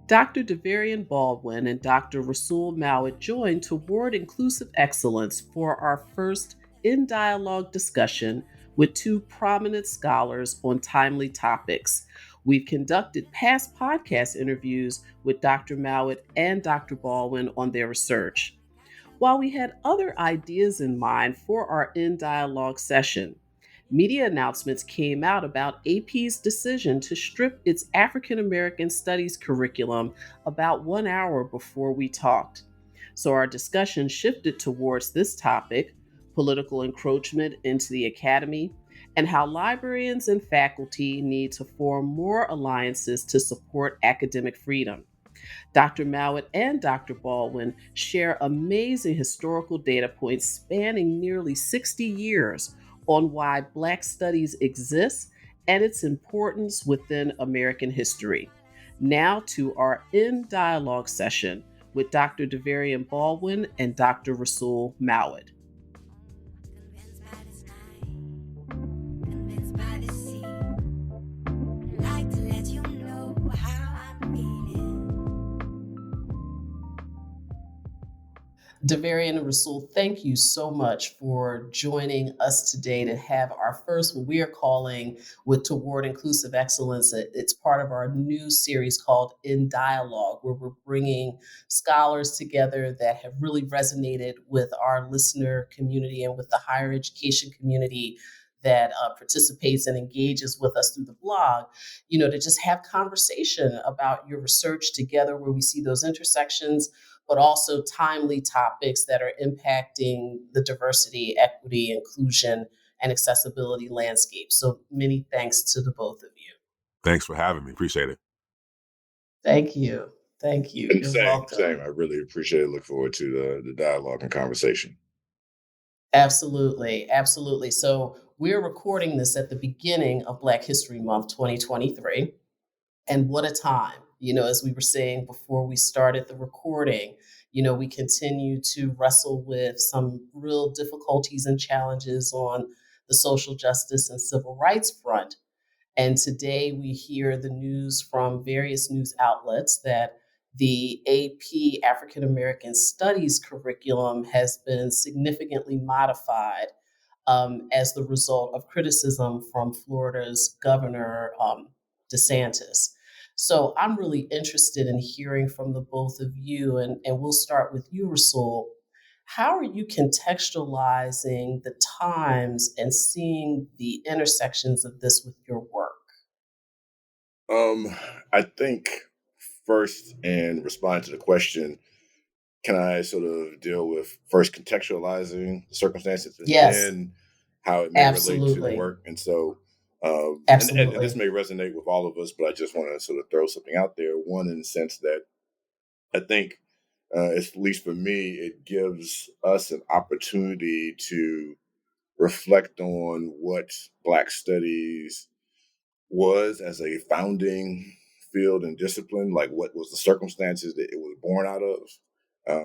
Dr. Davarian Baldwin and Dr. Rasul Mowatt joined toward inclusive excellence for our first in dialogue discussion with two prominent scholars on timely topics. We've conducted past podcast interviews with Dr. Mowatt and Dr. Baldwin on their research. While we had other ideas in mind for our in dialogue session, media announcements came out about AP's decision to strip its African American Studies curriculum about 1 hour before we talked. So our discussion shifted towards this topic, political encroachment into the academy, and how librarians and faculty need to form more alliances to support academic freedom. Dr. Mowatt and Dr. Baldwin share amazing historical data points spanning nearly 60 years on why Black studies exists and its importance within American history. Now to our in dialogue session with Dr. Davarian Baldwin and Dr. Rasul Mowatt. Davarian and Rasul, thank you so much for joining us today to have our first, what we are calling with Toward Inclusive Excellence. It's part of our new series called In Dialogue, where we're bringing scholars together that have really resonated with our listener community and with the higher education community that participates and engages with us through the blog, to just have conversation about your research together where we see those intersections, but also timely topics that are impacting the diversity, equity, inclusion, and accessibility landscape. So many thanks to the both of you. Thanks for having me. Appreciate it. Thank you. Thank you. You're welcome. Same. I really appreciate it. Look forward to the dialogue and conversation. Absolutely. Absolutely. So we're recording this at the beginning of Black History Month 2023. And what a time, as we were saying before we started the recording, we continue to wrestle with some real difficulties and challenges on the social justice and civil rights front. And today we hear the news from various news outlets that the AP African American Studies curriculum has been significantly modified as the result of criticism from Florida's Governor DeSantis. So I'm really interested in hearing from the both of you, and we'll start with you, Rasul. How are you contextualizing the times and seeing the intersections of this with your work? I think first, in responding to the question, can I sort of deal with first contextualizing the circumstances and then how it may relate to the work? And so, and this may resonate with all of us, but I just want to sort of throw something out there. One, in the sense that I think, at least for me, it gives us an opportunity to reflect on what Black studies was as a founding field and discipline, like what was the circumstances that it was born out of,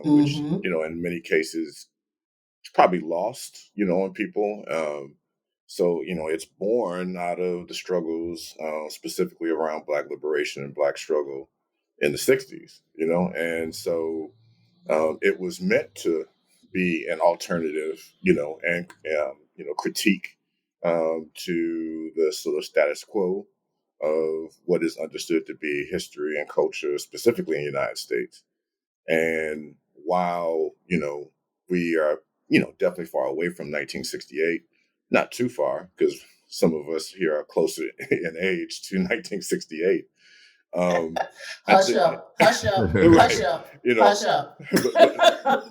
which, in many cases, it's probably lost, on people. So, it's born out of the struggles, specifically around Black liberation and Black struggle in the 60s, and so it was meant to be an alternative, and, critique to the sort of status quo of what is understood to be history and culture, specifically in the United States. And while, we are, definitely far away from 1968, not too far, because some of us here are closer in age to 1968. Hush up.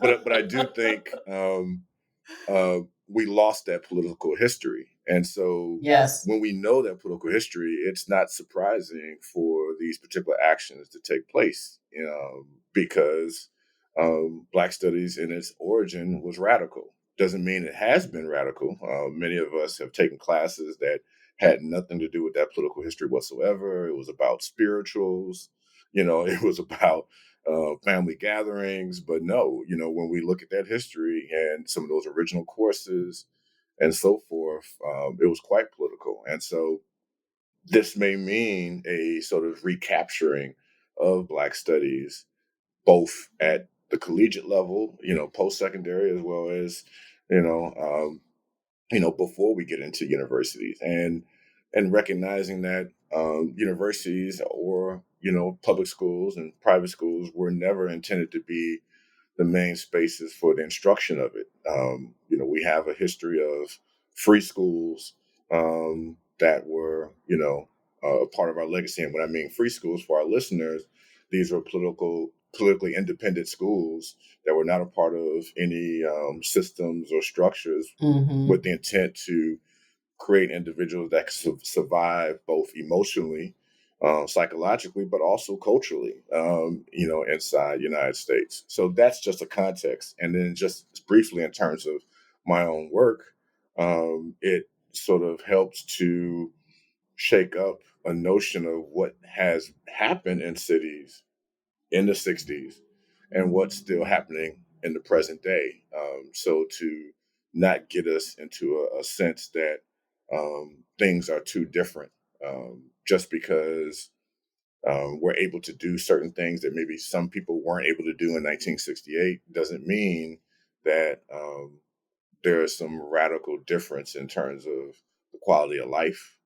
But I do think we lost that political history. And so when we know that political history, it's not surprising for these particular actions to take place, because Black studies in its origin was radical. Doesn't mean it has been radical. Many of us have taken classes that had nothing to do with that political history whatsoever. It was about spirituals, it was about family gatherings. But no, when we look at that history and some of those original courses and so forth, it was quite political. And so this may mean a sort of recapturing of Black studies, both at the collegiate level, post-secondary, as well as, you know, before we get into universities, and recognizing that universities, or public schools and private schools, were never intended to be the main spaces for the instruction of it. We have a history of free schools that were, a part of our legacy. And when I mean free schools, for our listeners, these were politically independent schools that were not a part of any systems or structures, with the intent to create individuals that could survive both emotionally, psychologically, but also culturally, inside the United States. So that's just a context. And then just briefly, in terms of my own work, it sort of helps to shake up a notion of what has happened in cities in the 60s and what's still happening in the present day. So to not get us into a sense that things are too different, just because we're able to do certain things that maybe some people weren't able to do in 1968, doesn't mean that there is some radical difference in terms of the quality of life.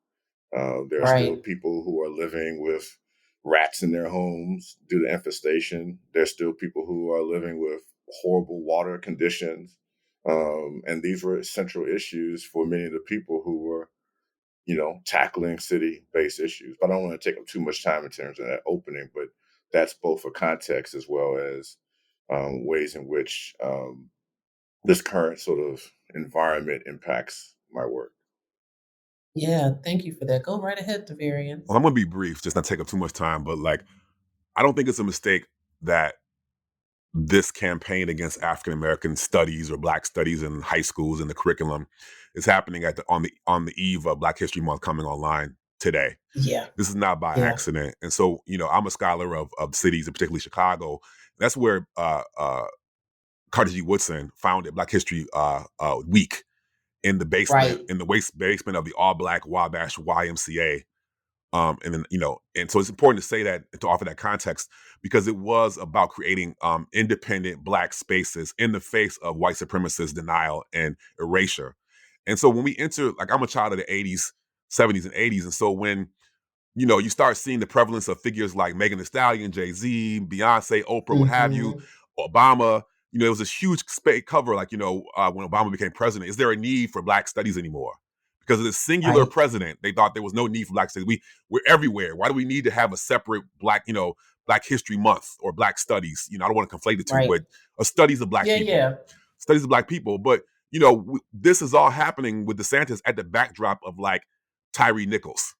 There are still people who are living with rats in their homes due to infestation. There's still people who are living with horrible water conditions. And these were central issues for many of the people who were, tackling city-based issues. But I don't want to take up too much time in terms of that opening, but that's both a context as well as ways in which this current sort of environment impacts my work. Yeah, thank you for that. Go right ahead, Davarian. Well, I'm going to be brief, just not take up too much time, but I don't think it's a mistake that this campaign against African American studies or Black studies in high schools and the curriculum is happening on the eve of Black History Month coming online today. Yeah. This is not by accident. And so, I'm a scholar of cities, and particularly Chicago. That's where Carter G. Woodson founded Black History Week in the basement, in the basement of the all Black Wabash YMCA. And then, and so it's important to say that, to offer that context, because it was about creating independent Black spaces in the face of white supremacist denial and erasure. And so when we enter, I'm a child of the 80s, 70s, and 80s. And so when, you start seeing the prevalence of figures like Megan Thee Stallion, Jay-Z, Beyonce, Oprah, what have you, Obama, there was this huge cover, when Obama became president. Is there a need for Black studies anymore? Because of this singular president, they thought there was no need for Black studies. We're everywhere. Why do we need to have a separate Black History Month or Black studies? I don't want to conflate the two, but studies of Black people. Studies of Black people. But, this is all happening with DeSantis at the backdrop of Tyree Nichols.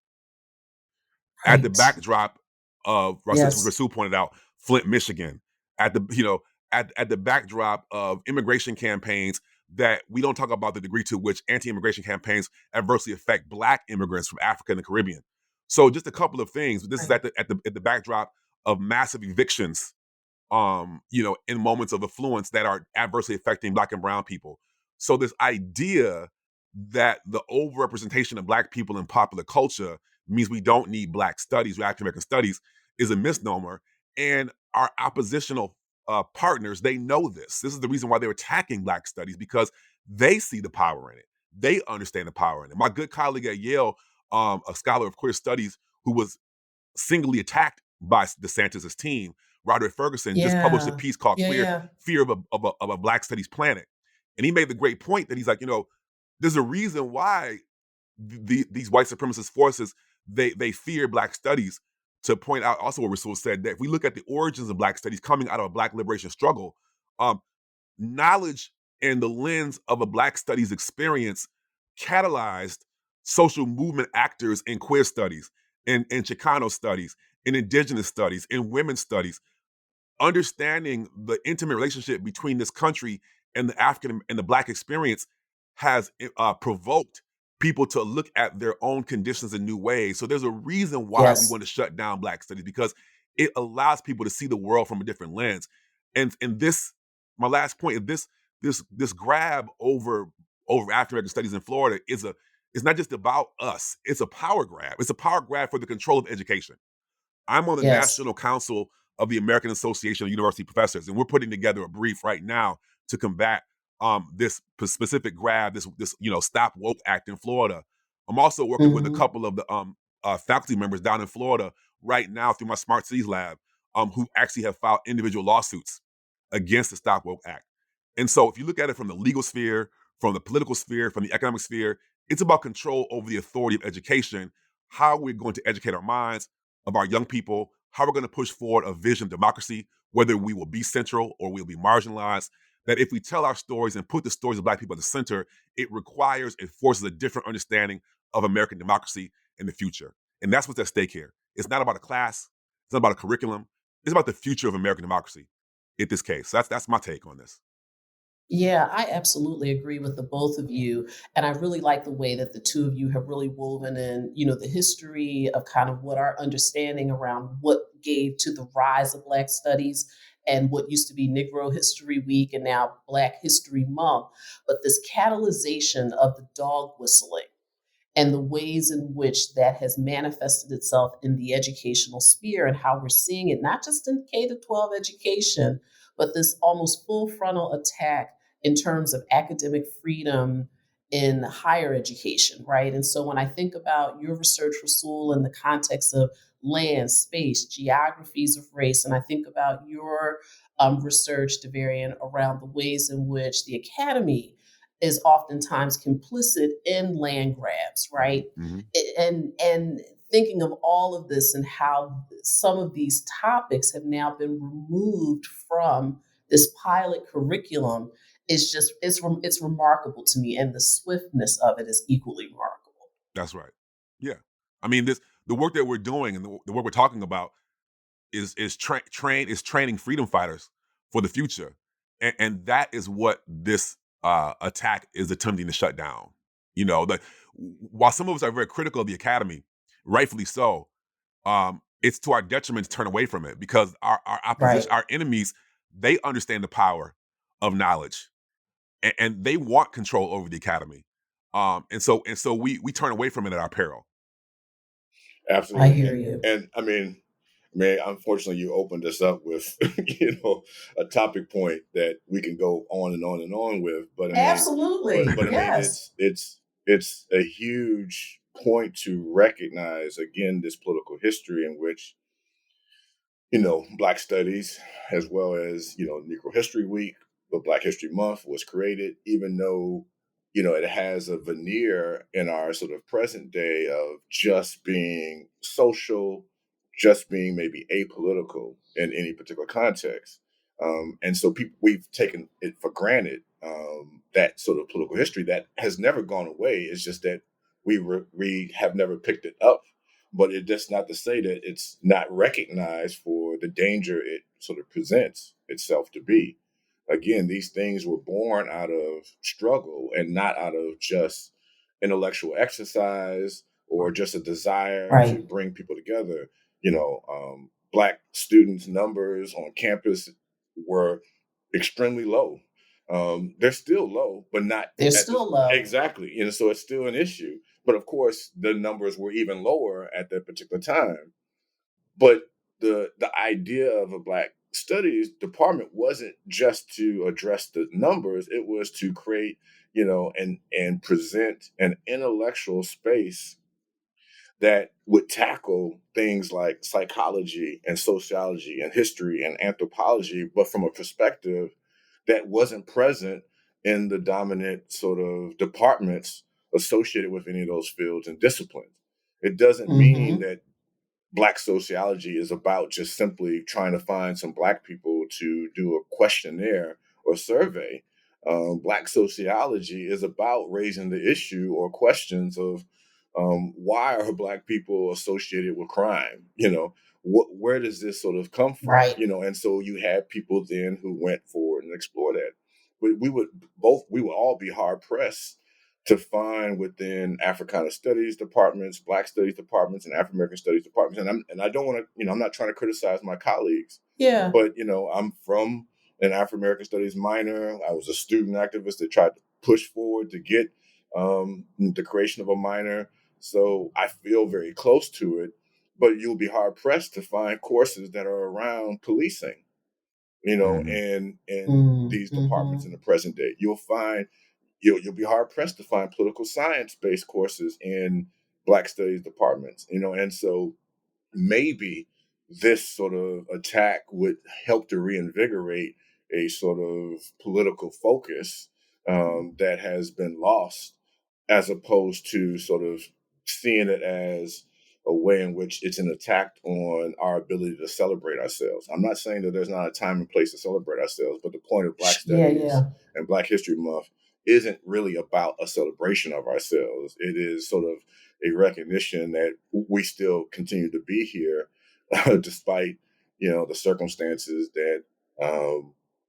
At the backdrop of, Rasul pointed out, Flint, Michigan. At the backdrop of immigration campaigns that we don't talk about the degree to which anti-immigration campaigns adversely affect Black immigrants from Africa and the Caribbean. So just a couple of things. This is at the backdrop of massive evictions, in moments of affluence that are adversely affecting Black and brown people. So this idea that the overrepresentation of Black people in popular culture means we don't need Black studies or African American studies is a misnomer. And our oppositional partners, they know this. This is the reason why they're attacking Black studies, because they see the power in it. They understand the power in it. My good colleague at Yale, a scholar of queer studies who was singly attacked by DeSantis' team, Roderick Ferguson, just published a piece called Fear of a Black Studies Planet. And he made the great point that he's like, there's a reason why these white supremacist forces, they fear Black studies, to point out also what Rasul said, that if we look at the origins of Black studies coming out of a Black liberation struggle, knowledge and the lens of a Black studies experience catalyzed social movement actors in queer studies, in Chicano studies, in indigenous studies, in women's studies. Understanding the intimate relationship between this country and the African and the Black experience has provoked people to look at their own conditions in new ways. So there's a reason why we want to shut down Black studies, because it allows people to see the world from a different lens. And this, my last point, this grab over African American studies in Florida is not just about us. It's a power grab. It's a power grab for the control of education. I'm on the Yes. National Council of the American Association of University Professors, and we're putting together a brief right now to combat this specific grab, this Stop Woke Act in Florida. I'm also working with a couple of the faculty members down in Florida right now through my Smart Cities Lab, who actually have filed individual lawsuits against the Stop Woke Act. And so if you look at it from the legal sphere, from the political sphere, from the economic sphere, it's about control over the authority of education, how we're going to educate our minds of our young people, how we're going to push forward a vision of democracy, whether we will be central or we'll be marginalized. That if we tell our stories and put the stories of Black people at the center, it requires and forces a different understanding of American democracy in the future. And that's what's at stake here. It's not about a class. It's not about a curriculum. It's about the future of American democracy in this case. So that's my take on this. Yeah, I absolutely agree with the both of you. And I really like the way that the two of you have really woven in, the history of kind of what our understanding around what gave to the rise of Black studies and what used to be Negro History Week and now Black History Month. But this catalyzation of the dog whistling and the ways in which that has manifested itself in the educational sphere and how we're seeing it, not just in K to 12 education, but this almost full frontal attack in terms of academic freedom in higher education, right? And so when I think about your research, Rasul, in the context of land, space, geographies of race, and I think about your research, Davarian, around the ways in which the academy is oftentimes complicit in land grabs, right? Mm-hmm. And thinking of all of this and how some of these topics have now been removed from this pilot curriculum is just it's remarkable to me, and the swiftness of it is equally remarkable. That's right. Yeah, I mean the work that we're doing and the work we're talking about is training freedom fighters for the future, and that is what this attack is attempting to shut down. While some of us are very critical of the academy, rightfully so, it's to our detriment to turn away from it because our opposition, Right. our enemies, they understand the power of knowledge, and they want control over the academy. And so we turn away from it at our peril. Absolutely. I hear you. And I mean, unfortunately, you opened us up with, a topic point that we can go on and on and on with. But I mean, Absolutely. but I mean, Yes. it's a huge point to recognize again this political history in which Black studies, as well as, Negro History Week, but Black History Month was created, even though, it has a veneer in our sort of present day of just being social, just being maybe apolitical in any particular context. And so we've taken it for granted, that sort of political history that has never gone away. It's just that we have never picked it up, but it's just not to say that it's not recognized for the danger it sort of presents itself to be. Again, these things were born out of struggle and not out of just intellectual exercise or just a desire to Right. bring people together. Black students' numbers on campus were extremely low. They're still low, but not They're still low. exactly. So it's still an issue. But of course, the numbers were even lower at that particular time. But the idea of a Black studies department wasn't just to address the numbers; it was to create, and present an intellectual space that would tackle things like psychology and sociology and history and anthropology, but from a perspective that wasn't present in the dominant sort of departments associated with any of those fields and disciplines. It doesn't mean that Black sociology is about just simply trying to find some Black people to do a questionnaire or survey. Black sociology is about raising the issue or questions of why are Black people associated with crime? Where does this sort of come from? Right. And so you had people then who went forward and explored that. But we would all be hard pressed to find within Africana studies departments, Black studies departments, and African American studies departments. And I don't want to, I'm not trying to criticize my colleagues. Yeah. But I'm from an African American studies minor. I was a student activist that tried to push forward to get the creation of a minor. So I feel very close to it. but you'll be hard pressed to find courses that are around policing, in these departments in the present day. You'll be hard pressed to find political science based courses in Black Studies departments, and so maybe this sort of attack would help to reinvigorate a sort of political focus that has been lost, as opposed to sort of seeing it as a way in which it's an attack on our ability to celebrate ourselves. I'm not saying that there's not a time and place to celebrate ourselves, but the point of Black Studies and Black History Month isn't really about a celebration of ourselves. It is sort of a recognition that we still continue to be here, despite the circumstances that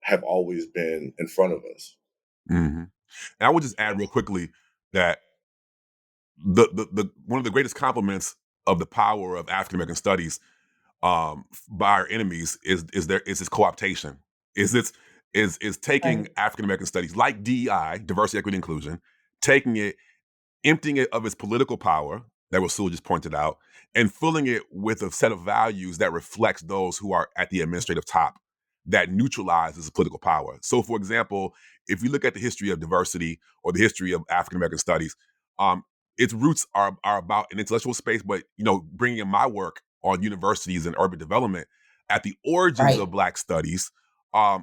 have always been in front of us. Mm-hmm. And I would just add real quickly that the one of the greatest compliments of the power of African American studies by our enemies is its co-optation. Is taking African American studies like DEI, diversity, equity, inclusion, taking it, emptying it of its political power that Rasul just pointed out, and filling it with a set of values that reflects those who are at the administrative top, that neutralizes political power. So, for example, if you look at the history of diversity or the history of African American studies, its roots are about an intellectual space, but bringing in my work on universities and urban development at the origins of Black studies,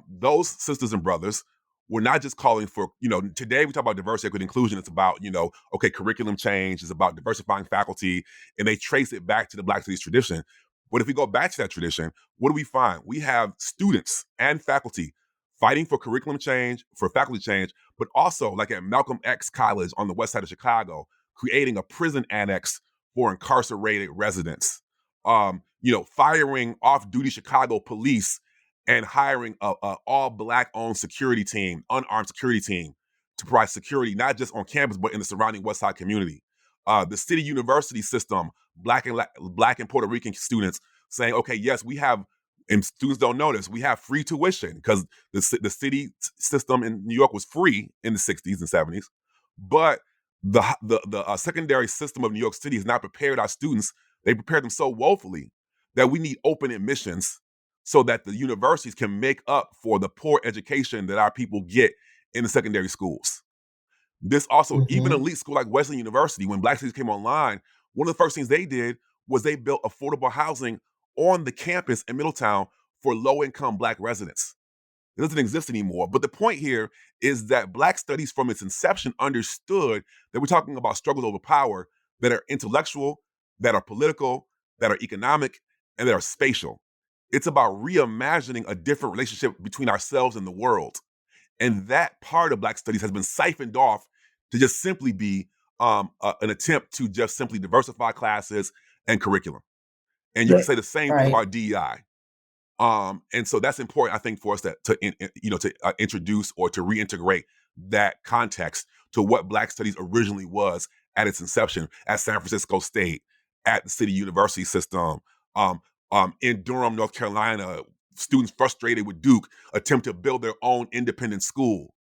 those sisters and brothers were not just calling for, today we talk about diversity, equity, inclusion. It's about, curriculum change. It's about diversifying faculty, and they trace it back to the Black studies tradition. But if we go back to that tradition, what do we find? We have students and faculty fighting for curriculum change, for faculty change, but also like at Malcolm X College on the west side of Chicago, creating a prison annex for incarcerated residents, firing off-duty Chicago police and hiring a all Black owned security team, unarmed security team, to provide security, not just on campus, but in the surrounding West Side community. The city university system, Black and Puerto Rican students saying, okay, yes, we have, and students don't notice, we have free tuition because the city system in New York was free in the 60s and 70s. But the secondary system of New York City has not prepared our students. They prepared them so woefully that we need open admissions so that the universities can make up for the poor education that our people get in the secondary schools. This also, even an elite school like Wesleyan University, when Black studies came online, one of the first things they did was they built affordable housing on the campus in Middletown for low-income Black residents. It doesn't exist anymore. But the point here is that Black studies from its inception understood that we're talking about struggles over power that are intellectual, that are political, that are economic, and that are spatial. It's about reimagining a different relationship between ourselves and the world. And that part of Black studies has been siphoned off to just simply be an attempt to just simply diversify classes and curriculum. And you can say the same thing about DEI. And so that's important, I think, for us to introduce or to reintegrate that context to what Black studies originally was at its inception at San Francisco State, at the City University system, in Durham, North Carolina. Students frustrated with Duke attempt to build their own independent school,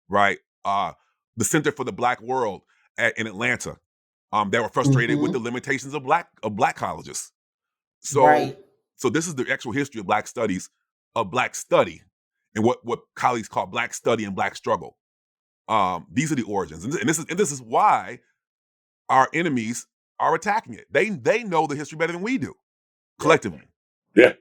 right? The Center for the Black World in Atlanta, they were frustrated with the limitations of black colleges. So this is the actual history of Black studies, of Black study, and what colleagues call Black study and Black struggle. These are the origins, and this is why our enemies are attacking it. They know the history better than we do, collectively. Yeah.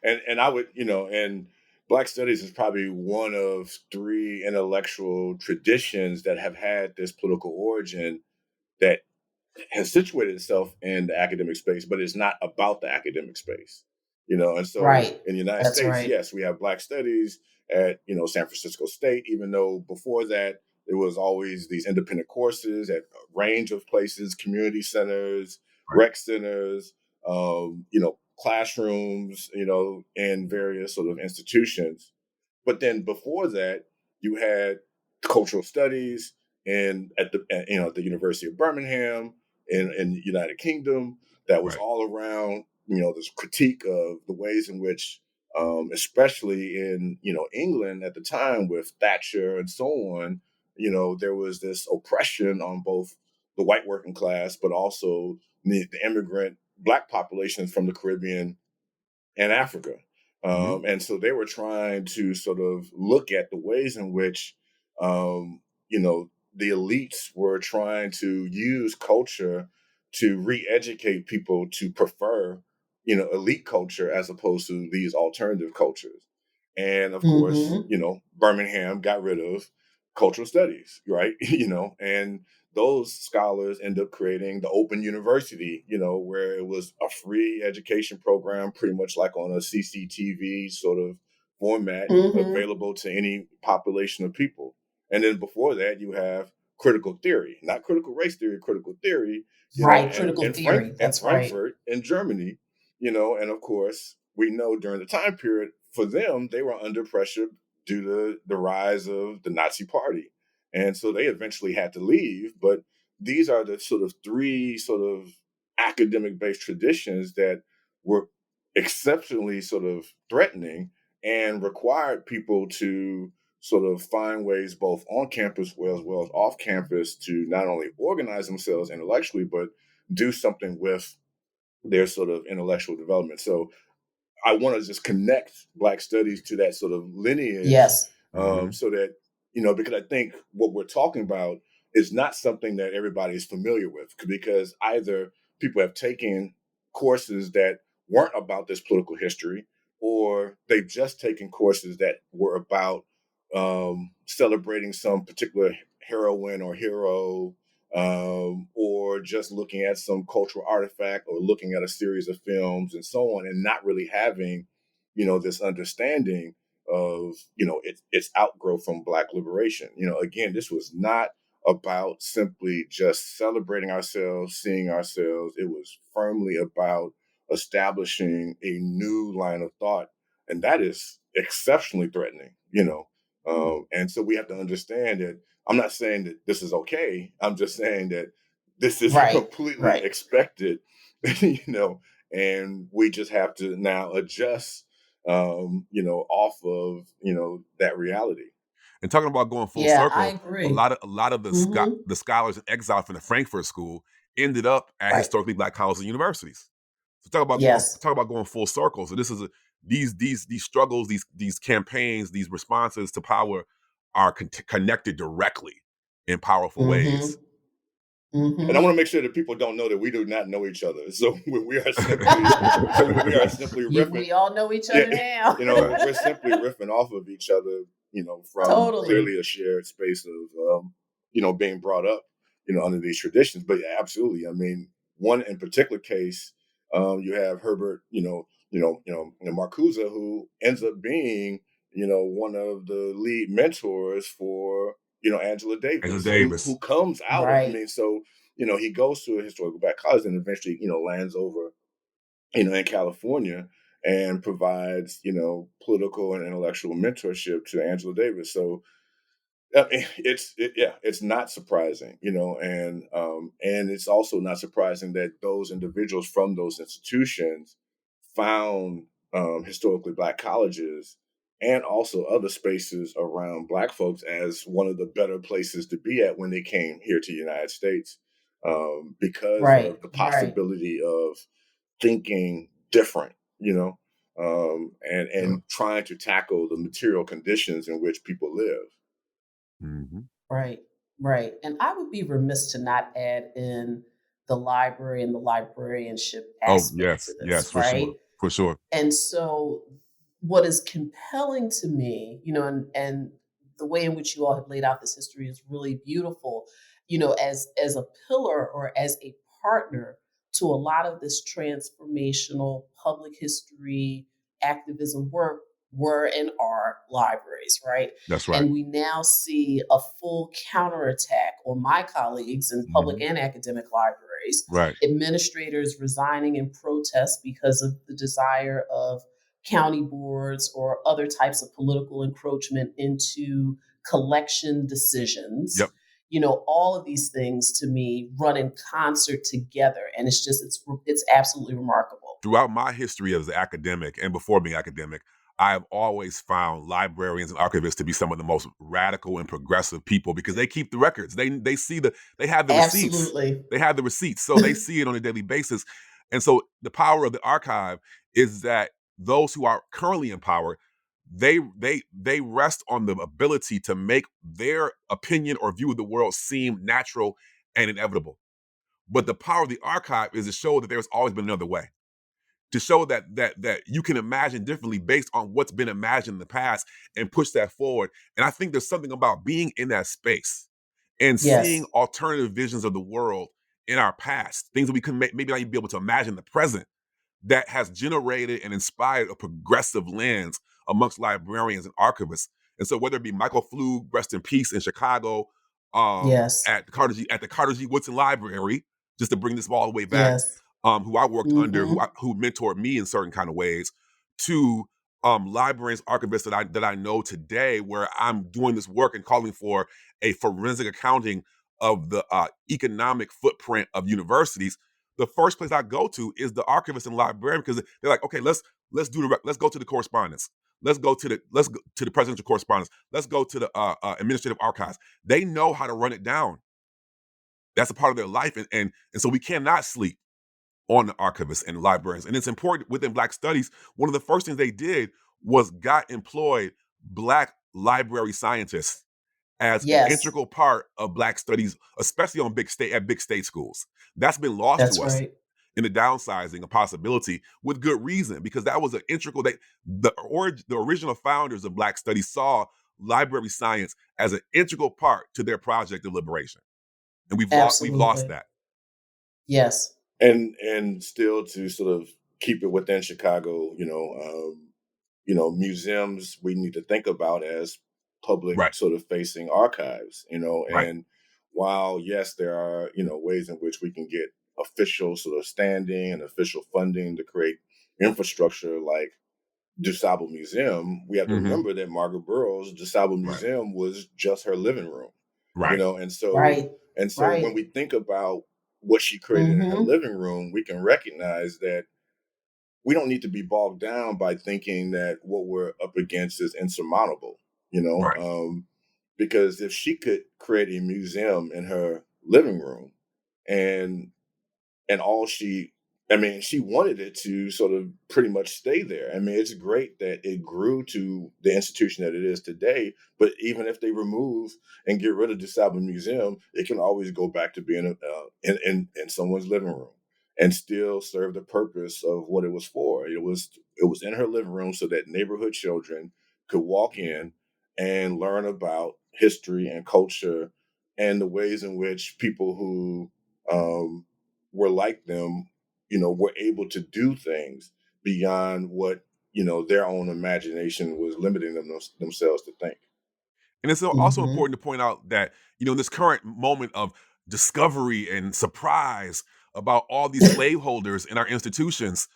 And I would, and Black studies is probably one of three intellectual traditions that have had this political origin that has situated itself in the academic space, but it's not about the academic space, and so in the United States, yes, we have Black studies at, San Francisco State, even though before that, there was always these independent courses at a range of places, community centers, rec centers, classrooms, in various sort of institutions. But then before that, you had cultural studies at the University of Birmingham in the United Kingdom that was all around, this critique of the ways in which, especially in, England at the time with Thatcher and so on, there was this oppression on both the white working class, but also the immigrant Black populations from the Caribbean and Africa. And so they were trying to sort of look at the ways in which, the elites were trying to use culture to re-educate people to prefer, elite culture as opposed to these alternative cultures. And of course, Birmingham got rid of cultural studies, right? And those scholars end up creating the Open University, where it was a free education program, pretty much like on a CCTV sort of format, available to any population of people. And then before that, you have critical theory, not critical race theory, critical theory, critical theory. That's Frankfurt in Germany, and of course, we know during the time period, for them, they were under pressure due to the rise of the Nazi Party. And so they eventually had to leave. But these are the sort of three sort of academic based traditions that were exceptionally sort of threatening and required people to sort of find ways both on campus as well as off campus to not only organize themselves intellectually, but do something with their sort of intellectual development. So I want to just connect Black studies to that sort of lineage. Yes. So that, because I think what we're talking about is not something that everybody is familiar with, because either people have taken courses that weren't about this political history, or they've just taken courses that were about celebrating some particular heroine or hero, or just looking at some cultural artifact or looking at a series of films and so on, and not really having, this understanding of, its outgrowth from Black liberation. Again, this was not about simply just celebrating ourselves, seeing ourselves. It was firmly about establishing a new line of thought. And that is exceptionally threatening, and so we have to understand that. I'm not saying that this is okay. I'm just saying that this is completely expected, and we just have to now adjust, off of, that reality. And talking about going full circle, I agree. a lot of the scholars in exile from the Frankfurt School ended up at historically Black colleges and universities. So talk about going full circle. So this is these struggles, these campaigns, these responses to power are connected directly in powerful ways. And I want to make sure that people don't know that we do not know each other. So we are simply riffing. We all know each other now. We're simply riffing off of each other, from clearly a shared space of, being brought up, under these traditions. But yeah, absolutely. I mean, one in particular case, you have Herbert, Marcuse, who ends up being, one of the lead mentors for, Angela Davis, who comes out. I mean, so, he goes to a historical Black college and eventually, lands over, in California and provides, political and intellectual mentorship to Angela Davis. So it's not surprising, and it's also not surprising that those individuals from those institutions found historically Black colleges and also other spaces around Black folks as one of the better places to be at when they came here to the United States, because of the possibility of thinking different, and trying to tackle the material conditions in which people live. Mm-hmm. Right. And I would be remiss to not add in the library and the librarianship aspect to this, for sure. And so what is compelling to me, and the way in which you all have laid out this history is really beautiful, as a pillar or as a partner to a lot of this transformational public history activism work were and are libraries, right? That's right. And we now see a full counterattack on my colleagues in public and academic libraries. Right. Administrators resigning in protest because of the desire of county boards or other types of political encroachment into collection decisions. Yep. All of these things to me run in concert together. And it's absolutely remarkable. Throughout my history as an academic and before being academic, I have always found librarians and archivists to be some of the most radical and progressive people because they keep the records. They have the receipts. Absolutely. They have the receipts, so they see it on a daily basis. And so the power of the archive is that those who are currently in power, they rest on the ability to make their opinion or view of the world seem natural and inevitable. But the power of the archive is to show that there's always been another way, to show that you can imagine differently based on what's been imagined in the past and push that forward. And I think there's something about being in that space and seeing alternative visions of the world in our past, things that we can maybe not even be able to imagine in the present, that has generated and inspired a progressive lens amongst librarians and archivists. And so whether it be Michael Flug, rest in peace, in Chicago, at the Carter G. Woodson Library, just to bring this all the way back, who I worked under, who mentored me in certain kind of ways, to librarians, archivists that I know today, where I'm doing this work and calling for a forensic accounting of the economic footprint of universities. The first place I go to is the archivist and librarian, because they're like, okay, let's go to the correspondence. Let's go to the presidential correspondence. Let's go to the administrative archives. They know how to run it down. That's a part of their life, and so we cannot sleep on the archivists and librarians. And it's important within Black Studies. One of the first things they did was employed Black library scientists as an integral part of Black studies, especially on big state schools. That's been lost to us in the downsizing of possibility, with good reason, because that was an integral. The original founders of Black studies saw library science as an integral part to their project of liberation, and we've lost that. Yes, and still to sort of keep it within Chicago, museums we need to think about as public sort of facing archives, and while yes, there are, ways in which we can get official sort of standing and official funding to create infrastructure like DuSable Museum, we have to remember that Margaret Burroughs' DuSable Museum was just her living room, and so when we think about what she created in her living room, we can recognize that we don't need to be bogged down by thinking that what we're up against is insurmountable, because if she could create a museum in her living room and she wanted it to sort of pretty much stay there. I mean, it's great that it grew to the institution that it is today, but even if they remove and get rid of DuSable Museum, it can always go back to being in someone's living room and still serve the purpose of what it was for. It was in her living room so that neighborhood children could walk in and learn about history and culture and the ways in which people who were like them, were able to do things beyond what, their own imagination was limiting themselves to think. And it's also important to point out that, in this current moment of discovery and surprise about all these slaveholders in our institutions,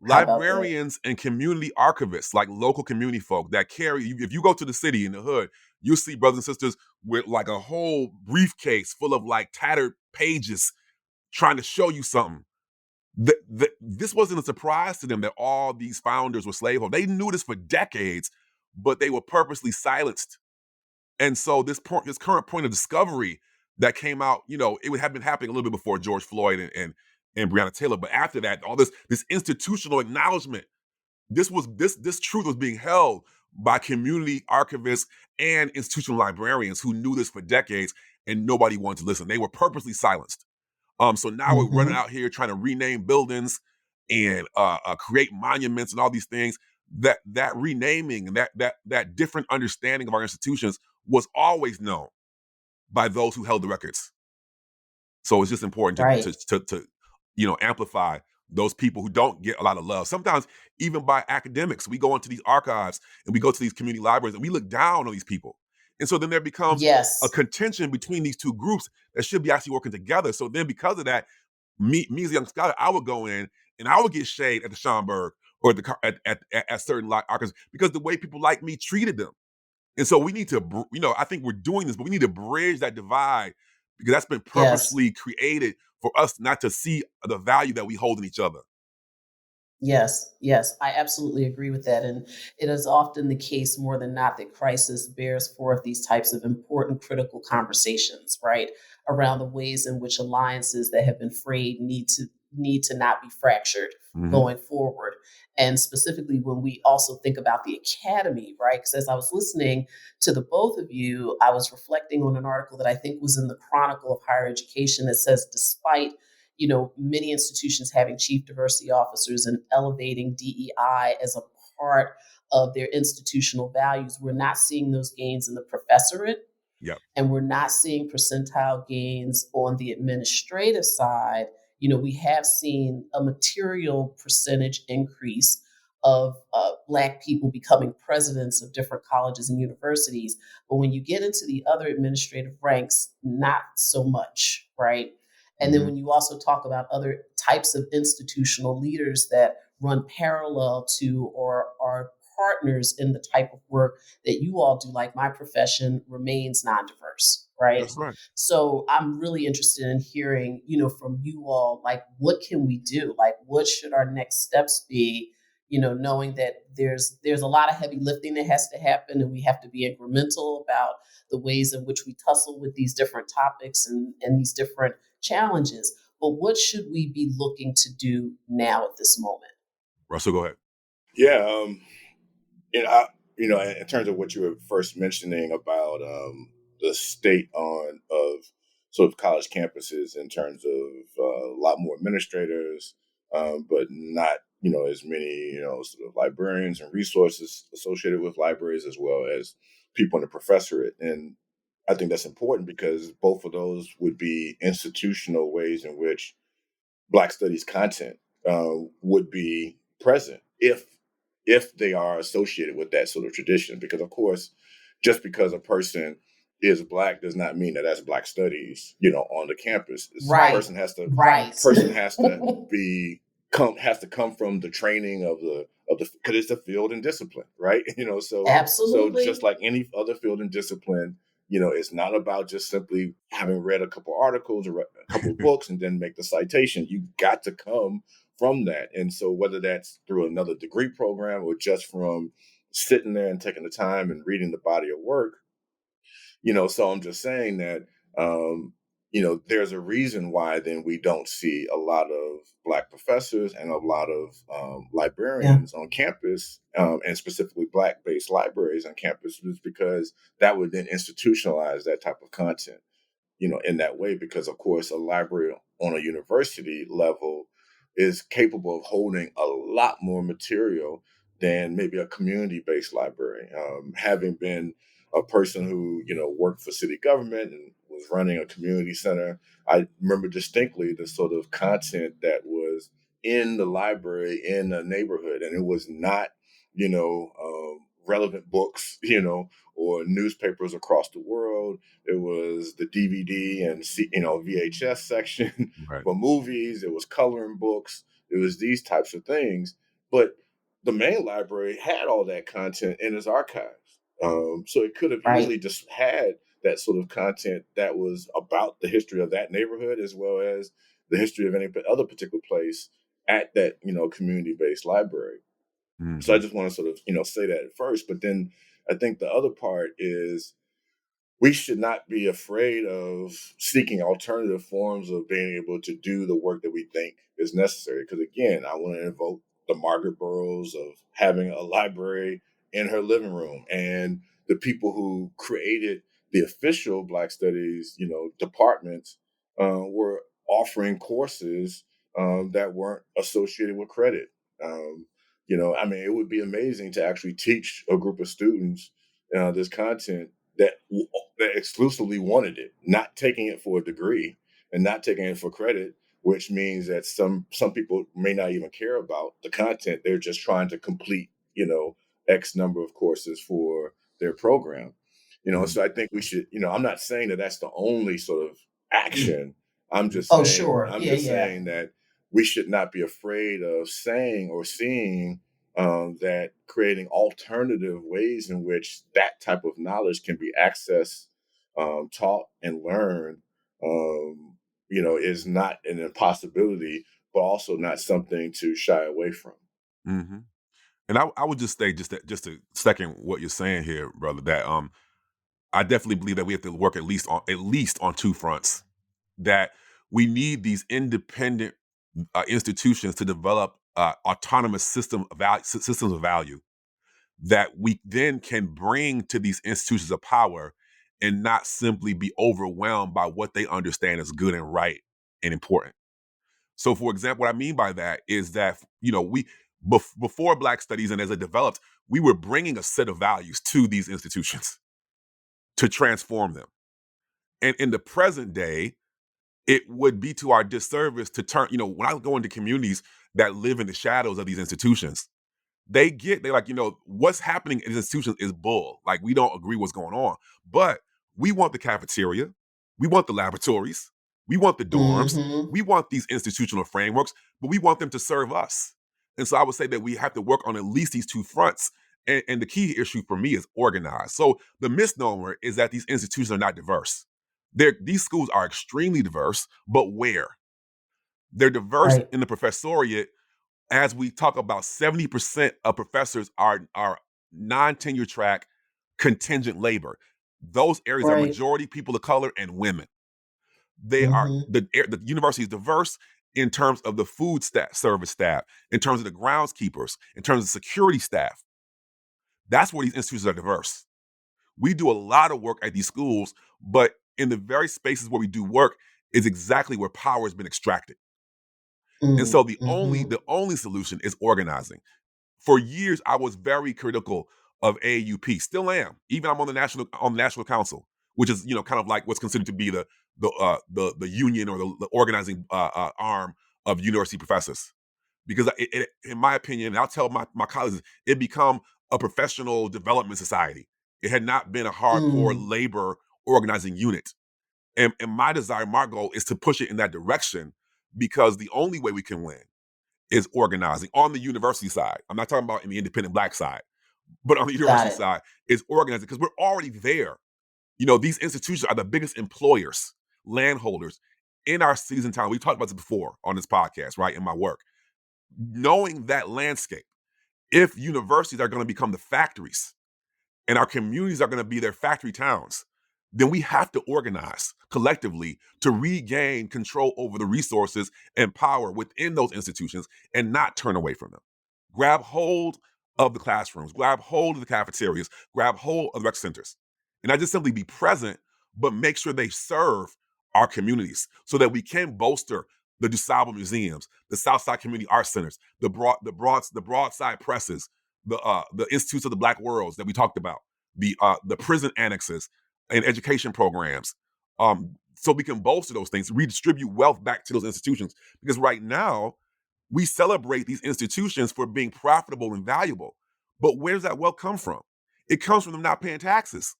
librarians and community archivists, like local community folk that carry, if you go to the city in the hood, you'll see brothers and sisters with like a whole briefcase full of like tattered pages trying to show you something. This wasn't a surprise to them that all these founders were slaveholders. They knew this for decades, but they were purposely silenced. And so this current point of discovery that came out, it would have been happening a little bit before George Floyd and Breonna Taylor. But after that, all this institutional acknowledgement, this truth was being held by community archivists and institutional librarians who knew this for decades, and nobody wanted to listen. They were purposely silenced. So now we're running out here trying to rename buildings and create monuments and all these things. That renaming and that different understanding of our institutions was always known by those who held the records. So it's just important to amplify those people who don't get a lot of love. Sometimes even by academics, we go into these archives and we go to these community libraries and we look down on these people. And so then there becomes a contention between these two groups that should be actually working together. So then because of that, me as a young scholar, I would go in and I would get shade at the Schomburg or at certain archives because the way people like me treated them. And so we need to, I think we're doing this, but we need to bridge that divide because that's been purposely created for us not to see the value that we hold in each other. Yes, I absolutely agree with that. And it is often the case more than not that crisis bears forth these types of important critical conversations, right? Around the ways in which alliances that have been frayed need to need to not be fractured going forward. And specifically when we also think about the academy, right? Because as I was listening to the both of you, I was reflecting on an article that I think was in the Chronicle of Higher Education that says, despite many institutions having chief diversity officers and elevating DEI as a part of their institutional values, we're not seeing those gains in the professorate. Yep. And we're not seeing percentile gains on the administrative side. We have seen a material percentage increase of Black people becoming presidents of different colleges and universities. But when you get into the other administrative ranks, not so much, right? And then when you also talk about other types of institutional leaders that run parallel to or are partners in the type of work that you all do, like my profession remains non-diverse, right? That's right. So I'm really interested in hearing, from you all, like, what can we do? Like, what should our next steps be? Knowing that there's a lot of heavy lifting that has to happen, and we have to be incremental about the ways in which we tussle with these different topics and these different challenges. But what should we be looking to do now at this moment? Russell, go ahead. Yeah. In terms of what you were first mentioning about the state of sort of college campuses in terms of a lot more administrators, but not as many sort of librarians and resources associated with libraries, as well as people in the professorate. And I think that's important because both of those would be institutional ways in which Black studies content would be present if they are associated with that sort of tradition. Because of course, just because a person is Black does not mean that that's Black studies, on the campus. Right. Person has to come from the training of the because it's a field and discipline, right? Absolutely. So just like any other field and discipline, it's not about just simply having read a couple articles or a couple of books and then make the citation. You got to come from that. And so whether that's through another degree program or just from sitting there and taking the time and reading the body of work, so I'm just saying that, there's a reason why then we don't see a lot of Black professors and a lot of librarians on campus, and specifically Black-based libraries on campus, is because that would then institutionalize that type of content, in that way. Because, of course, a library on a university level is capable of holding a lot more material than maybe a community-based library. Having been a person who, worked for city government and was running a community center, I remember distinctly the sort of content that was in the library in a neighborhood. And it was not, relevant books, or newspapers across the world. It was the DVD and VHS section for movies. It was coloring books. It was these types of things. But the main library had all that content in its archives. So it could have easily just had that sort of content that was about the history of that neighborhood, as well as the history of any other particular place at that, community-based library. So I just want to sort of, say that at first. But then I think the other part is we should not be afraid of seeking alternative forms of being able to do the work that we think is necessary. Because again, I want to invoke the Margaret Burroughs of having a library in her living room, and the people who created the official Black Studies, departments were offering courses that weren't associated with credit. It would be amazing to actually teach a group of students this content that exclusively wanted it, not taking it for a degree and not taking it for credit, which means that some people may not even care about the content. They're just trying to complete, X number of courses for their program. So I think we should, I'm not saying that that's the only sort of action. I'm just saying, saying that we should not be afraid of saying or seeing that creating alternative ways in which that type of knowledge can be accessed, taught, and learned, is not an impossibility, but also not something to shy away from. Mm-hmm. And I would just say, just to second what you're saying here, brother, that I definitely believe that we have to work at least on two fronts. That we need these independent institutions to develop autonomous systems of value that we then can bring to these institutions of power and not simply be overwhelmed by what they understand as good and right and important. So, for example, what I mean by that is that, we, before Black Studies and as it developed, we were bringing a set of values to these institutions to transform them. And in the present day, it would be to our disservice to turn, when I go into communities that live in the shadows of these institutions, they're like, what's happening in institutions is bull. Like, we don't agree what's going on, but we want the cafeteria, we want the laboratories, we want the dorms, we want these institutional frameworks, but we want them to serve us. And so I would say that we have to work on at least these two fronts. And the key issue for me is organized. So the misnomer is that these institutions are not diverse. These schools are extremely diverse, but where? They're diverse in the professoriate. As we talk about, 70% of professors are non-tenure track contingent labor. Those areas are majority people of color and women. They are the university is diverse in terms of the food service staff, in terms of the groundskeepers, in terms of security staff. That's where these institutions are diverse. We do a lot of work at these schools, but in the very spaces where we do work is exactly where power has been extracted. And so the only solution is organizing. For years, I was very critical of AAUP. Still am. Even I'm on the national council, which is kind of like what's considered to be the union or the organizing arm of university professors. Because in my opinion, and I'll tell my colleagues, it become a professional development society. It had not been a hardcore labor organizing unit. And my desire, my goal is to push it in that direction, because the only way we can win is organizing on the university side. I'm not talking about in the independent Black side, but on the university side is organizing, because we're already there. These institutions are the biggest employers, landholders in our cities and towns. We talked about this before on this podcast, right? In my work. Knowing that landscape, if universities are going to become the factories and our communities are going to be their factory towns, then we have to organize collectively to regain control over the resources and power within those institutions and not turn away from them. Grab hold of the classrooms, grab hold of the cafeterias, grab hold of the rec centers. And not just simply be present, but make sure they serve our communities so that we can bolster the DuSable museums, the Southside Community Arts Centers, the Broadside Presses, the Institutes of the Black Worlds that we talked about, the prison annexes and education programs, so we can bolster those things, redistribute wealth back to those institutions. Because right now, we celebrate these institutions for being profitable and valuable. But where does that wealth come from? It comes from them not paying taxes.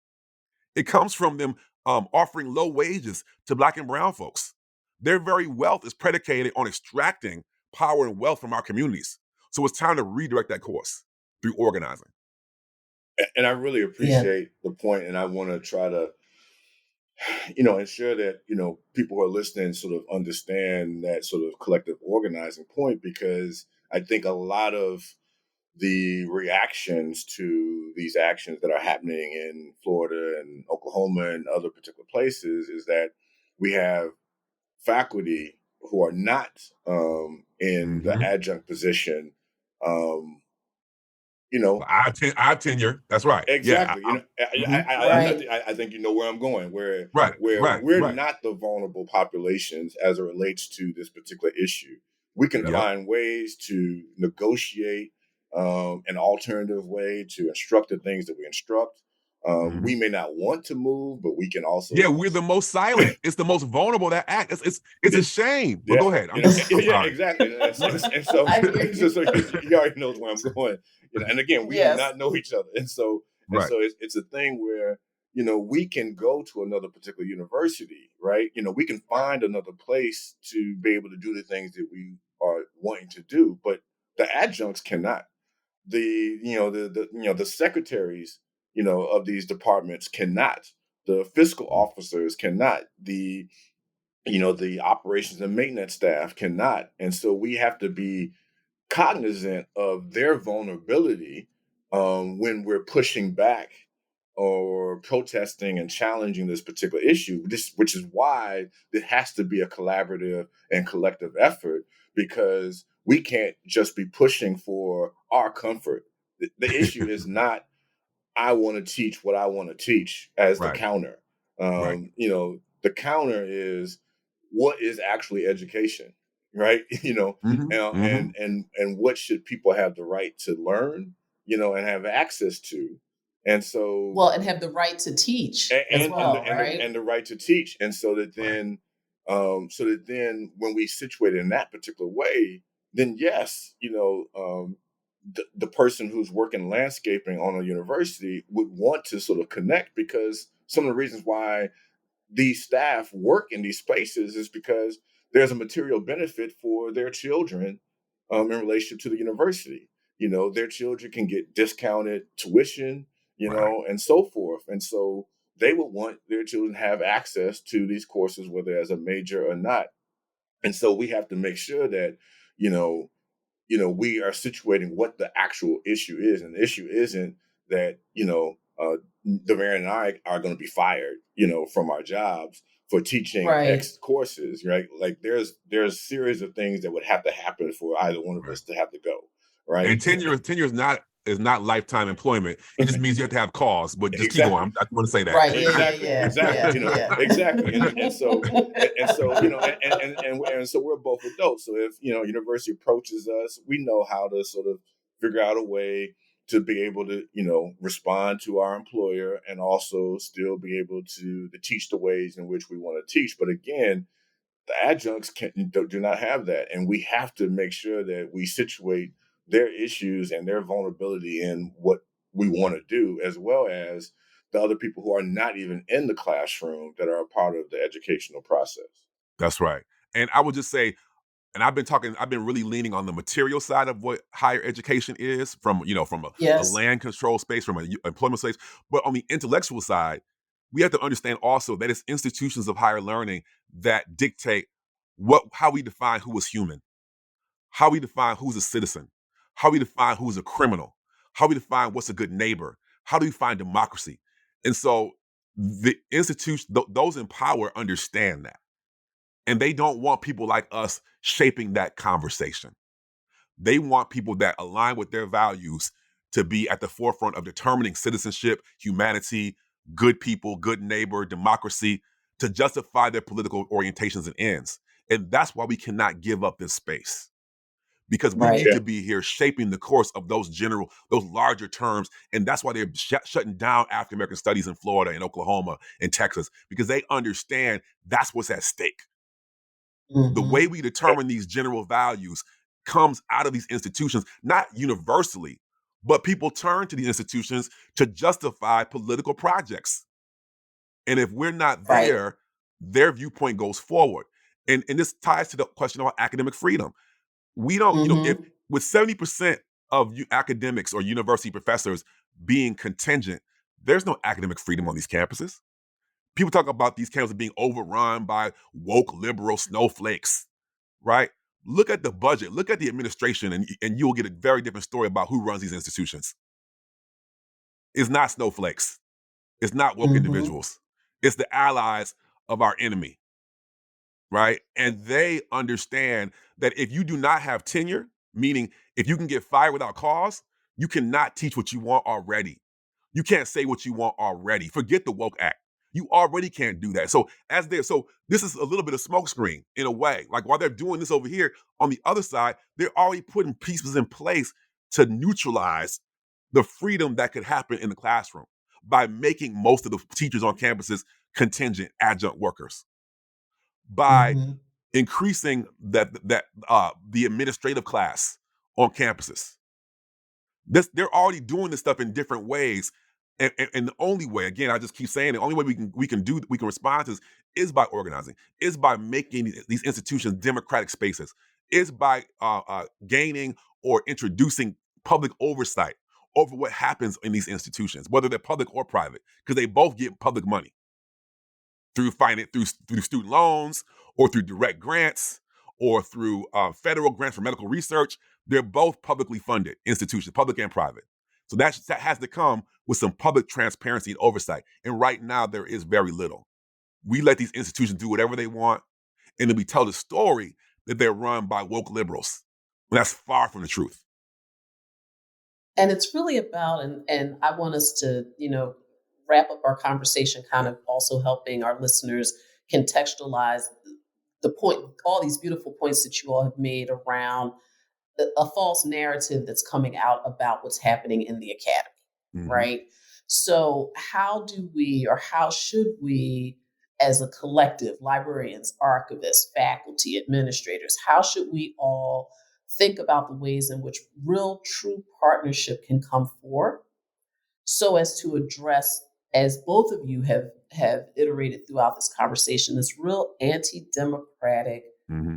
It comes from them offering low wages to Black and brown folks. Their very wealth is predicated on extracting power and wealth from our communities. So it's time to redirect that course through organizing. And I really appreciate the point, and I want to try to, ensure that, people who are listening sort of understand that sort of collective organizing point, because I think a lot of the reactions to these actions that are happening in Florida and Oklahoma and other particular places is that we have faculty who are not in the adjunct position. Our tenure. That's right. Exactly. Yeah, I think you know where I'm going. Where right. We're not the vulnerable populations as it relates to this particular issue. We can find ways to negotiate an alternative way to instruct the things that we instruct. We may not want to move, but we can also. Yeah, we're the most silent. It's the most vulnerable that act. It's a shame. But go ahead. Exactly. And so you already know where I'm going. And again, we do not know each other, and so it's a thing where we can go to another particular university, right? We can find another place to be able to do the things that we are wanting to do, but the adjuncts cannot. The secretaries of these departments cannot. The fiscal officers cannot. The operations and maintenance staff cannot. And so we have to be cognizant of their vulnerability when we're pushing back or protesting and challenging this particular issue, which is why it has to be a collaborative and collective effort, because we can't just be pushing for our comfort. The issue is not, I want to teach what I want to teach as the counter. The counter is, what is actually education, right? And what should people have the right to learn, and have access to. And so, and have the right to teach and as well, right? And the right to teach. And so that then, when we situate it in that particular way, then yes, the person who's working landscaping on a university would want to sort of connect, because some of the reasons why these staff work in these spaces is because there's a material benefit for their children in relationship to the university. Their children can get discounted tuition, and so forth. And so they would want their children to have access to these courses, whether as a major or not. And so we have to make sure that, we are situating what the actual issue is. And the issue isn't that, Davarian and I are going to be fired, from our jobs for teaching X courses, right? Like there's a series of things that would have to happen for either one of us to have to go, right? And tenure is not lifetime employment. It just means you have to have cause. But just keep going. I want to say that. Right. Exactly. Exactly. And so we're both adults. So if university approaches us, we know how to sort of figure out a way to be able to, respond to our employer and also still be able to teach the ways in which we want to teach. But again, the adjuncts do not have that. And we have to make sure that we situate their issues and their vulnerability in what we want to do, as well as the other people who are not even in the classroom that are a part of the educational process. That's right. And I would just say, and I've been really leaning on the material side of what higher education is, from a land control space, from an employment space. But on the intellectual side, we have to understand also that it's institutions of higher learning that dictate how we define who is human, how we define who's a citizen, how we define who's a criminal, how we define what's a good neighbor, how do we find democracy. And so the institutions, those in power, understand that. And they don't want people like us shaping that conversation. They want people that align with their values to be at the forefront of determining citizenship, humanity, good people, good neighbor, democracy, to justify their political orientations and ends. And that's why we cannot give up this space, because we need to be here shaping the course of those larger terms. And that's why they're shutting down African American studies in Florida and Oklahoma and Texas, because they understand that's what's at stake. Mm-hmm. The way we determine these general values comes out of these institutions, not universally, but people turn to these institutions to justify political projects. And if we're not there, their viewpoint goes forward. And this ties to the question about academic freedom. We don't, if with 70% of academics or university professors being contingent, there's no academic freedom on these campuses. People talk about these campuses being overrun by woke liberal snowflakes, right? Look at the budget, look at the administration, and you will get a very different story about who runs these institutions. It's not snowflakes. It's not woke individuals. It's the allies of our enemy, right? And they understand that if you do not have tenure, meaning if you can get fired without cause, you cannot teach what you want already. You can't say what you want already. Forget the Woke Act. You already can't do that. So this is a little bit of smokescreen in a way. Like while they're doing this over here, on the other side, they're already putting pieces in place to neutralize the freedom that could happen in the classroom by making most of the teachers on campuses contingent adjunct workers, by increasing the administrative class on campuses. They're already doing this stuff in different ways. And the only way, again, I just keep saying, the only way we can respond to this is by organizing, is by making these institutions democratic spaces, is by gaining or introducing public oversight over what happens in these institutions, whether they're public or private, because they both get public money through student loans, or through direct grants, or through federal grants for medical research. They're both publicly funded institutions, public and private. So that has to come with some public transparency and oversight. And right now, there is very little. We let these institutions do whatever they want, and then we tell the story that they're run by woke liberals. And that's far from the truth. And it's really about, and I want us to, wrap up our conversation, kind of also helping our listeners contextualize the point, all these beautiful points that you all have made around a false narrative that's coming out about what's happening in the academy, right? So how do we, or how should we, as a collective, librarians, archivists, faculty, administrators, how should we all think about the ways in which real, true partnership can come forth so as to address, as both of you have iterated throughout this conversation, this real anti-democratic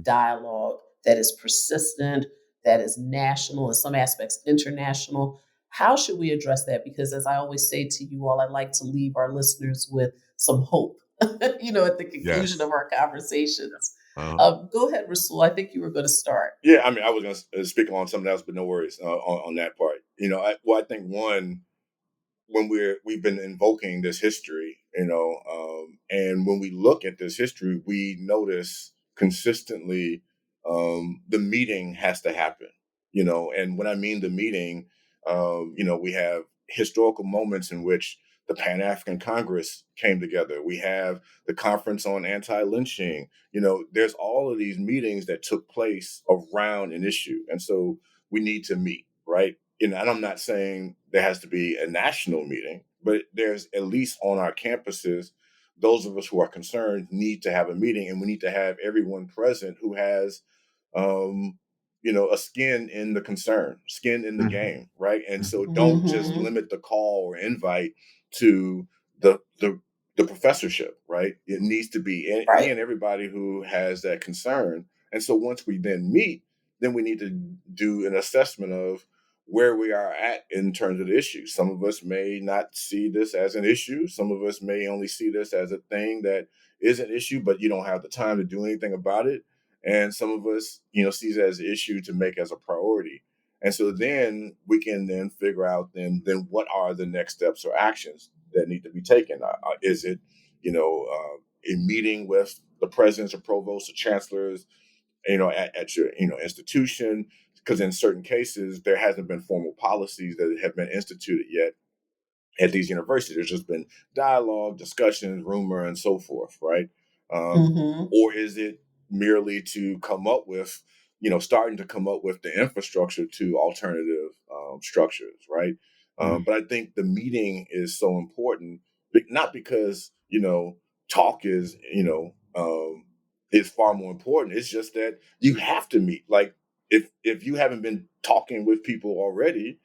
dialogue that is persistent, that is national, in some aspects international. How should we address that? Because as I always say to you all, I'd like to leave our listeners with some hope, at the conclusion of our conversations. Go ahead, Rasul. I think you were going to start. Yeah, I mean, I was going to speak on something else, but no worries on that part. I think one, when we've been invoking this history, and when we look at this history, we notice consistently the meeting has to happen, and when I mean the meeting, we have historical moments in which the Pan-African Congress came together. We have the Conference on Anti-Lynching. There's all of these meetings that took place around an issue. And so we need to meet, right? And I'm not saying there has to be a national meeting, but there's at least on our campuses, those of us who are concerned need to have a meeting, and we need to have everyone present who has, a skin in the concern, skin in the game, right? And so don't just limit the call or invite to the professorship, right? It needs to be any and everybody who has that concern. And so once we then meet, then we need to do an assessment of where we are at in terms of the issue. Some of us may not see this as an issue. Some of us may only see this as a thing that is an issue, but you don't have the time to do anything about it. And some of us, sees it as an issue to make as a priority. And so then we can then figure out then what are the next steps or actions that need to be taken. Is it, a meeting with the presidents or provosts or chancellors, at your, institution? Because in certain cases, there hasn't been formal policies that have been instituted yet at these universities. There's just been dialogue, discussions, rumor, and so forth, right? Or is it merely to come up with, starting to come up with the infrastructure to alternative structures, right? But I think the meeting is so important, not because, talk is, is far more important. It's just that you have to meet. Like, if you haven't been talking with people already,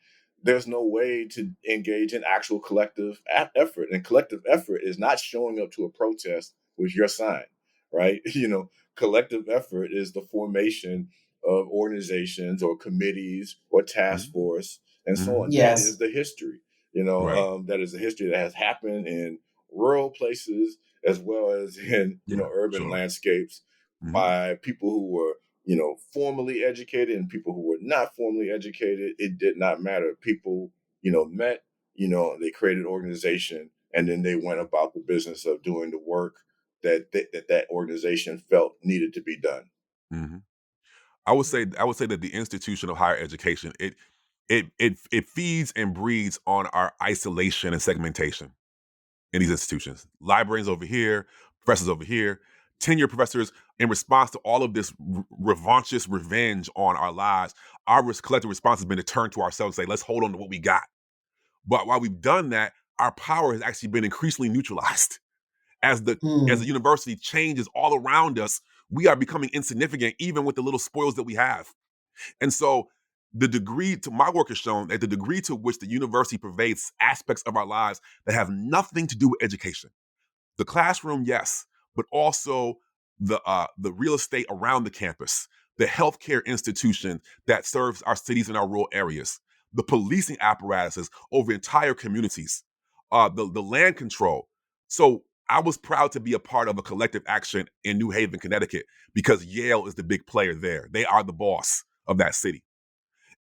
there's no way to engage in actual collective effort. And collective effort is not showing up to a protest with your sign, right? Collective effort is the formation of organizations or committees or task force and so on. Yes. That is the history, that is the history that has happened in rural places as well as in, urban landscapes by people who were, formally educated and people who were not formally educated. It did not matter. People, met, they created an organization, and then they went about the business of doing the work that organization felt needed to be done. I would say that the institution of higher education, it feeds and breeds on our isolation and segmentation in these institutions. Librarians over here, professors over here, tenured professors. In response to all of this revanchist revenge on our lives, our collective response has been to turn to ourselves and say, let's hold on to what we got. But while we've done that, our power has actually been increasingly neutralized. As the university changes all around us, we are becoming insignificant, even with the little spoils that we have. And so my work has shown that the degree to which the university pervades aspects of our lives that have nothing to do with education. The classroom, yes, but also the real estate around the campus, the healthcare institution that serves our cities and our rural areas, the policing apparatuses over entire communities, the land control. So I was proud to be a part of a collective action in New Haven, Connecticut, because Yale is the big player there. They are the boss of that city.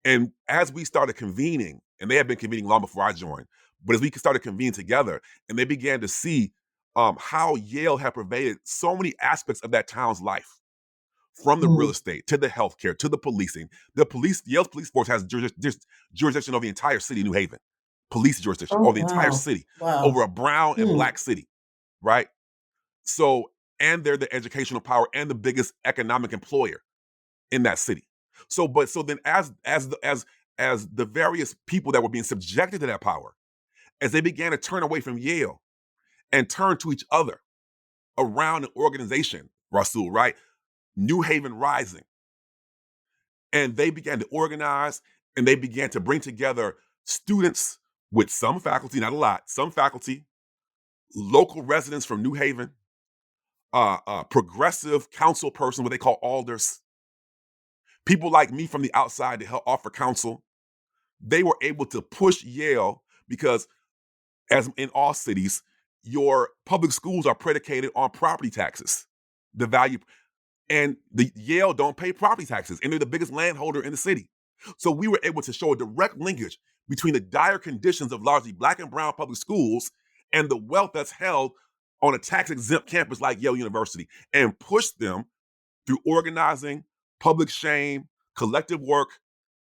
And as we started convening, and they had been convening long before I joined, But as we started convening together and they began to see how Yale had pervaded so many aspects of that town's life, from the real estate to the healthcare to the policing. Yale's police force has jurisdiction over the entire city of New Haven. Police jurisdiction over the entire city, over a brown and black city, right? So, and they're the educational power and the biggest economic employer in that city. So then as the various people that were being subjected to that power, as they began to turn away from Yale and turn to each other around an organization, Rasul, right? New Haven Rising. And they began to organize and they began to bring together students with some faculty, not a lot, some faculty, local residents from New Haven, progressive council person, what they call alders, people like me from the outside to help offer counsel. They were able to push Yale because, as in all cities, your public schools are predicated on property taxes, the value. And the Yale don't pay property taxes, and they're the biggest landholder in the city. So we were able to show a direct linkage between the dire conditions of largely black and brown public schools and the wealth that's held on a tax-exempt campus like Yale University, and push them through organizing, public shame, collective work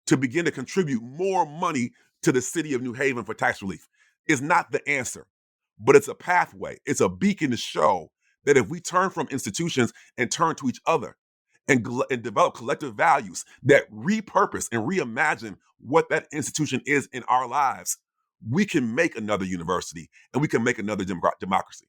to begin to contribute more money to the city of New Haven for tax relief. It's not the answer, but it's a pathway. It's a beacon to show that if we turn from institutions and turn to each other and develop collective values that repurpose and reimagine what that institution is in our lives, we can make another university and we can make another democracy.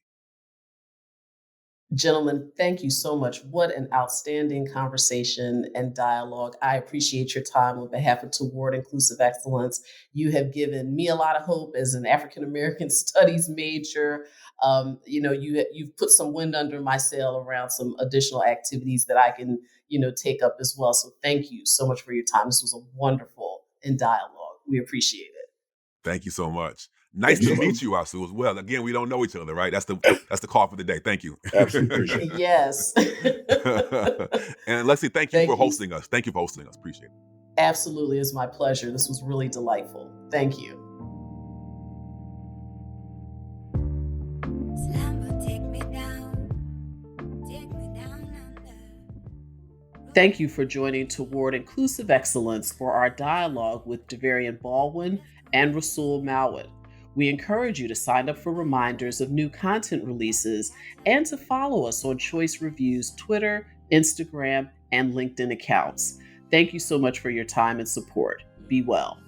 Gentlemen, thank you so much. What an outstanding conversation and dialogue. I appreciate your time on behalf of Toward Inclusive Excellence. You have given me a lot of hope as an African American studies major. You've put some wind under my sail around some additional activities that I can, take up as well. So thank you so much for your time. This was a wonderful dialogue. We appreciate it. Thank you so much. Nice to meet you, Rasul, as well. Again, we don't know each other, right? That's the call for the day. Thank you. Absolutely appreciate it. Yes. And Alexia, thank you for hosting us. Thank you for hosting us. Appreciate it. Absolutely. It's my pleasure. This was really delightful. Thank you. Thank you for joining Toward Inclusive Excellence for our dialogue with Davarian Baldwin and Rasul Mowatt. We encourage you to sign up for reminders of new content releases and to follow us on Choice Review's Twitter, Instagram, and LinkedIn accounts. Thank you so much for your time and support. Be well.